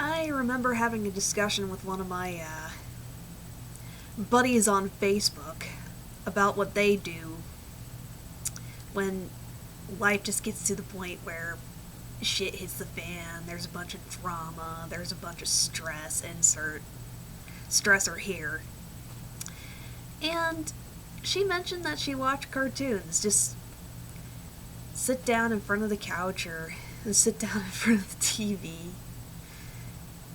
I remember having a discussion with one of my buddies on Facebook about what they do when life just gets to the point where shit hits the fan, there's a bunch of drama, there's a bunch of stress, insert stressor here. And she mentioned that she watched cartoons, just sit down in front of the couch or sit down in front of the TV,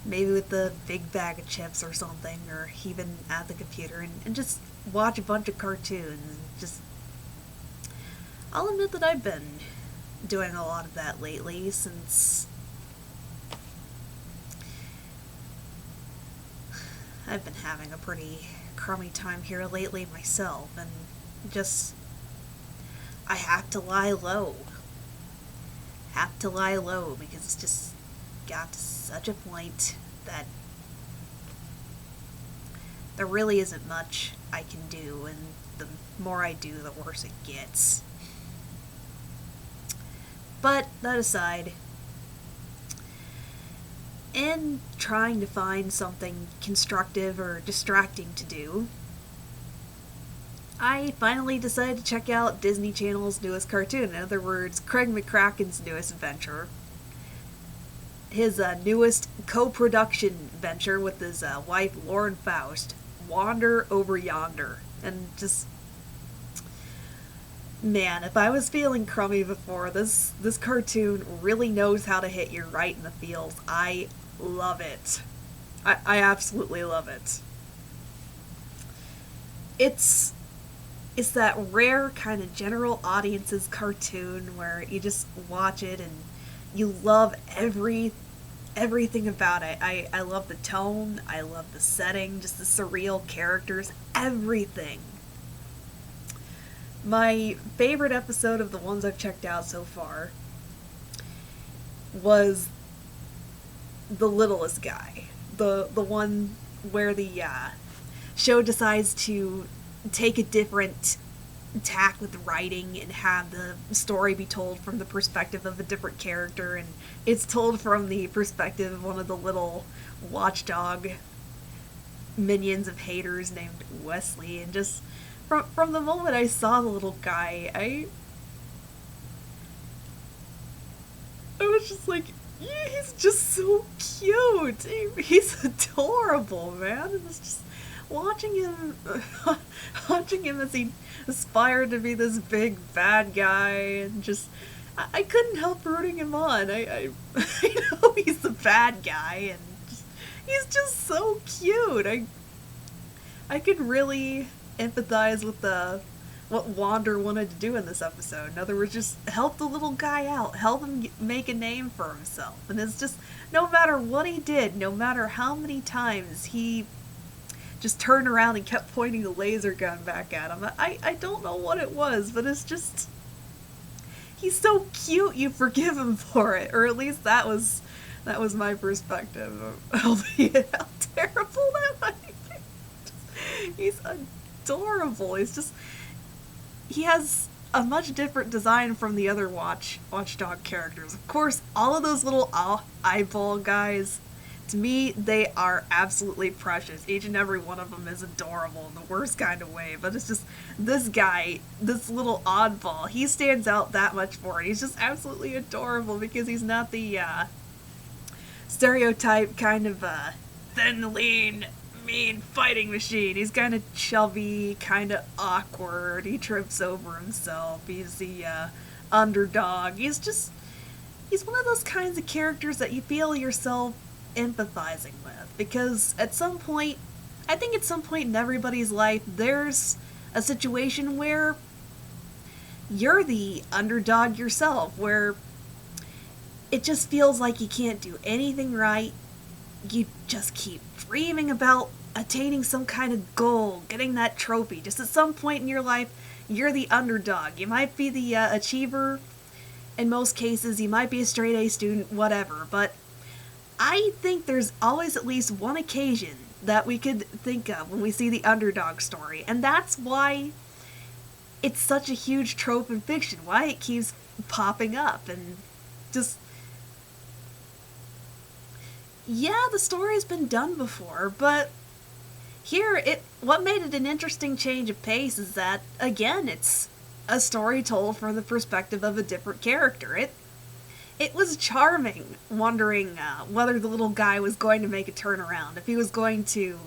maybe with a big bag of chips or something, or even at the computer, and just watch a bunch of cartoons. Just, I'll admit that I've been doing a lot of that lately since I've been having a pretty crummy time here lately myself, and just, I have to lie low. Have to lie low because it's just got to such a point that there really isn't much I can do, and the more I do, the worse it gets. But that aside, in trying to find something constructive or distracting to do, I finally decided to check out Disney Channel's newest cartoon. In other words, Craig McCracken's newest venture. His newest co-production venture with his wife Lauren Faust, Wander Over Yonder. And just, man, if I was feeling crummy before, this cartoon really knows how to hit you right in the feels. I love it. I absolutely love it. It's that rare kind of general audiences cartoon where you just watch it and you love everything about it. I love the tone, I love the setting, just the surreal characters, everything. My favorite episode of the ones I've checked out so far was the littlest guy. The one where the show decides to take a different tack with writing and have the story be told from the perspective of a different character, and it's told from the perspective of one of the little watchdog minions of haters named Wesley. And just from the moment I saw the little guy, I was just like, yeah, he's just so cute. He's adorable, man. And it's just watching him as he aspired to be this big bad guy, and just I couldn't help rooting him on. I know he's the bad guy, and he's just so cute. I could really empathize with what Wander wanted to do in this episode. In other words, just help the little guy out, help him make a name for himself. And it's just, no matter what he did, no matter how many times he just turned around and kept pointing the laser gun back at him, I don't know what it was, but it's just, he's so cute, you forgive him for it. Or at least that was my perspective, albeit how terrible that might be. He's adorable. He's just, he has a much different design from the other watchdog characters. Of course, all of those little eyeball guys, to me, they are absolutely precious. Each and every one of them is adorable in the worst kind of way. But it's just, this guy, this little oddball, he stands out that much more. He's just absolutely adorable because he's not the stereotype kind of thin, lean, mean fighting machine. He's kind of chubby, kind of awkward. He trips over himself. He's the underdog. He's one of those kinds of characters that you feel yourself empathizing with, because at some point in everybody's life, there's a situation where you're the underdog yourself, where it just feels like you can't do anything right. You just keep dreaming about attaining some kind of goal, getting that trophy. Just at some point in your life, you're the underdog. You might be the achiever in most cases, you might be a straight A student, whatever, but I think there's always at least one occasion that we could think of when we see the underdog story, and that's why it's such a huge trope in fiction, why it keeps popping up, and just, yeah, the story's been done before, but here, what made it an interesting change of pace is that, again, it's a story told from the perspective of a different character. It was charming, wondering whether the little guy was going to make a turnaround, if he was going to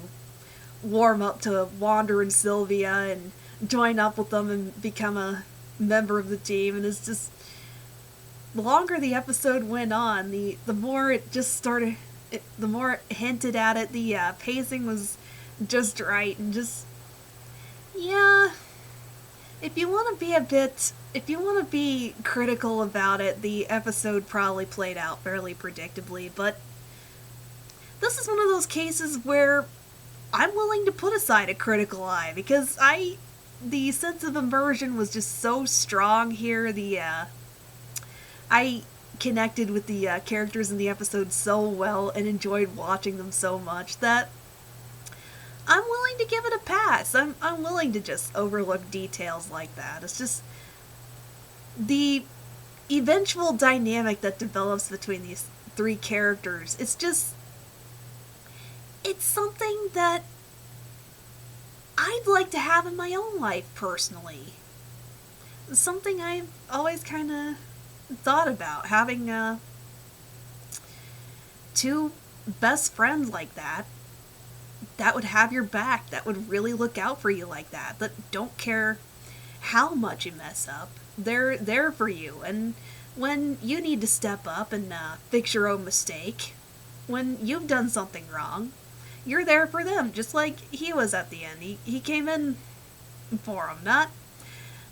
warm up to Wander and Sylvia and join up with them and become a member of the team. And it's just, the longer the episode went on, the more it just started, the more it hinted at it. The pacing was just right, and just, yeah, if you want to be if you want to be critical about it, the episode probably played out fairly predictably, but this is one of those cases where I'm willing to put aside a critical eye, because the sense of immersion was just so strong here. I connected with the characters in the episode so well and enjoyed watching them so much that I'm willing to give it a pass. I'm willing to just overlook details like that. It's just the eventual dynamic that develops between these three characters. It's something that I'd like to have in my own life personally. Something I've always kind of thought about, having two best friends like that would have your back, that would really look out for you like that don't care how much you mess up. They're there for you, and when you need to step up and fix your own mistake, when you've done something wrong, you're there for them, just like he was at the end. He came in for him, not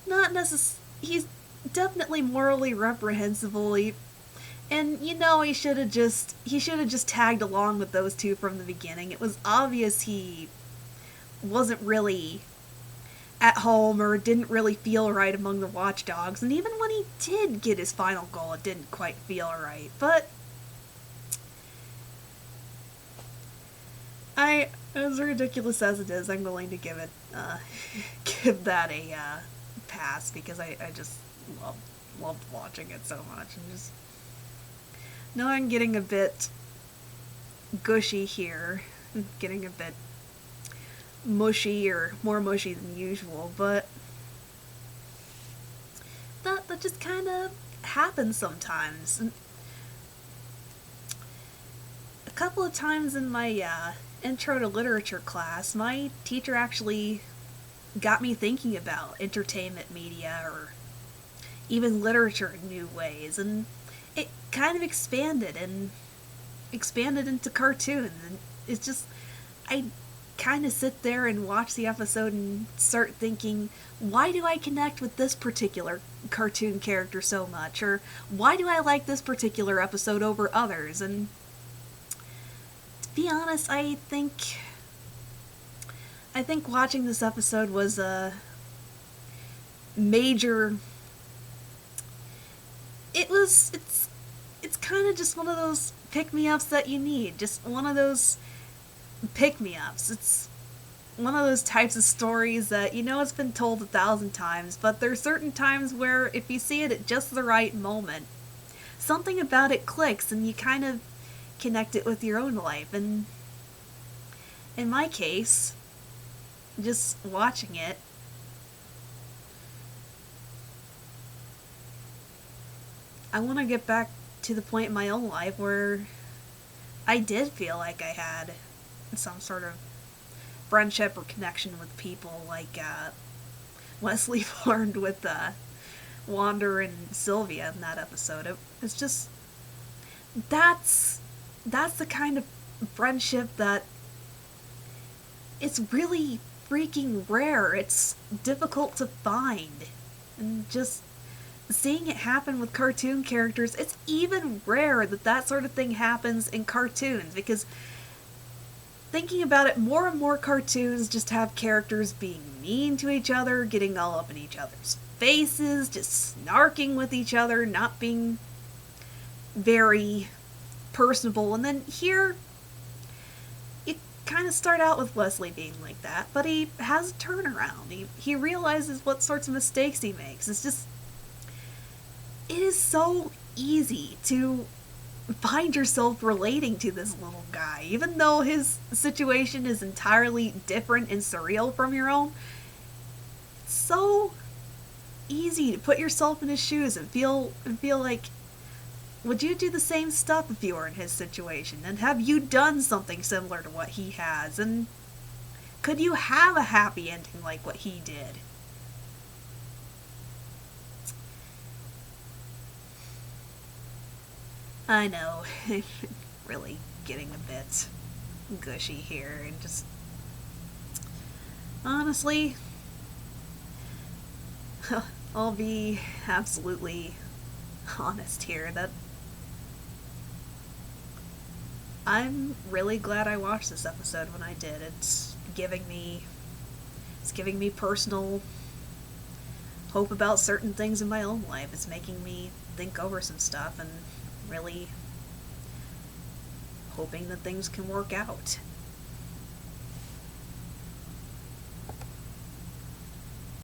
necessarily. He's definitely morally reprehensible. And he should have just tagged along with those two from the beginning. It was obvious he wasn't really at home or didn't really feel right among the watchdogs. And even when he did get his final goal, it didn't quite feel right. But as ridiculous as it is, I'm willing to give it give that a pass, because I just loved watching it so much. And just, now I'm getting a bit gushy here, getting a bit mushy, or more mushy than usual, but that just kind of happens sometimes. And a couple of times in my intro to literature class, my teacher actually got me thinking about entertainment media, or even literature in new ways, and it kind of expanded into cartoons. And it's just, I kind of sit there and watch the episode and start thinking, why do I connect with this particular cartoon character so much, or why do I like this particular episode over others? And to be honest, I think watching this episode was a major, it's kind of just one of those pick-me-ups that you need. Just one of those pick-me-ups. It's one of those types of stories that, it's been told 1,000 times, but there's certain times where if you see it at just the right moment, something about it clicks and you kind of connect it with your own life. And in my case, just watching it, I want to get back to the point in my own life where I did feel like I had some sort of friendship or connection with people like Wesley formed with Wander and Sylvia in that episode. It's just, that's the kind of friendship that it's really freaking rare. It's difficult to find. And just seeing it happen with cartoon characters, it's even rare that sort of thing happens in cartoons, because thinking about it, more and more cartoons just have characters being mean to each other, getting all up in each other's faces, just snarking with each other, not being very personable. And then here, you kind of start out with Wesley being like that, but he has a turnaround. He realizes what sorts of mistakes he makes. It is so easy to find yourself relating to this little guy, even though his situation is entirely different and surreal from your own. It's so easy to put yourself in his shoes and feel like, would you do the same stuff if you were in his situation? And have you done something similar to what he has? And could you have a happy ending like what he did? I know, really getting a bit gushy here, and just honestly, I'll be absolutely honest here that I'm really glad I watched this episode when I did. It's giving me personal hope about certain things in my own life. It's making me think over some stuff and really hoping that things can work out.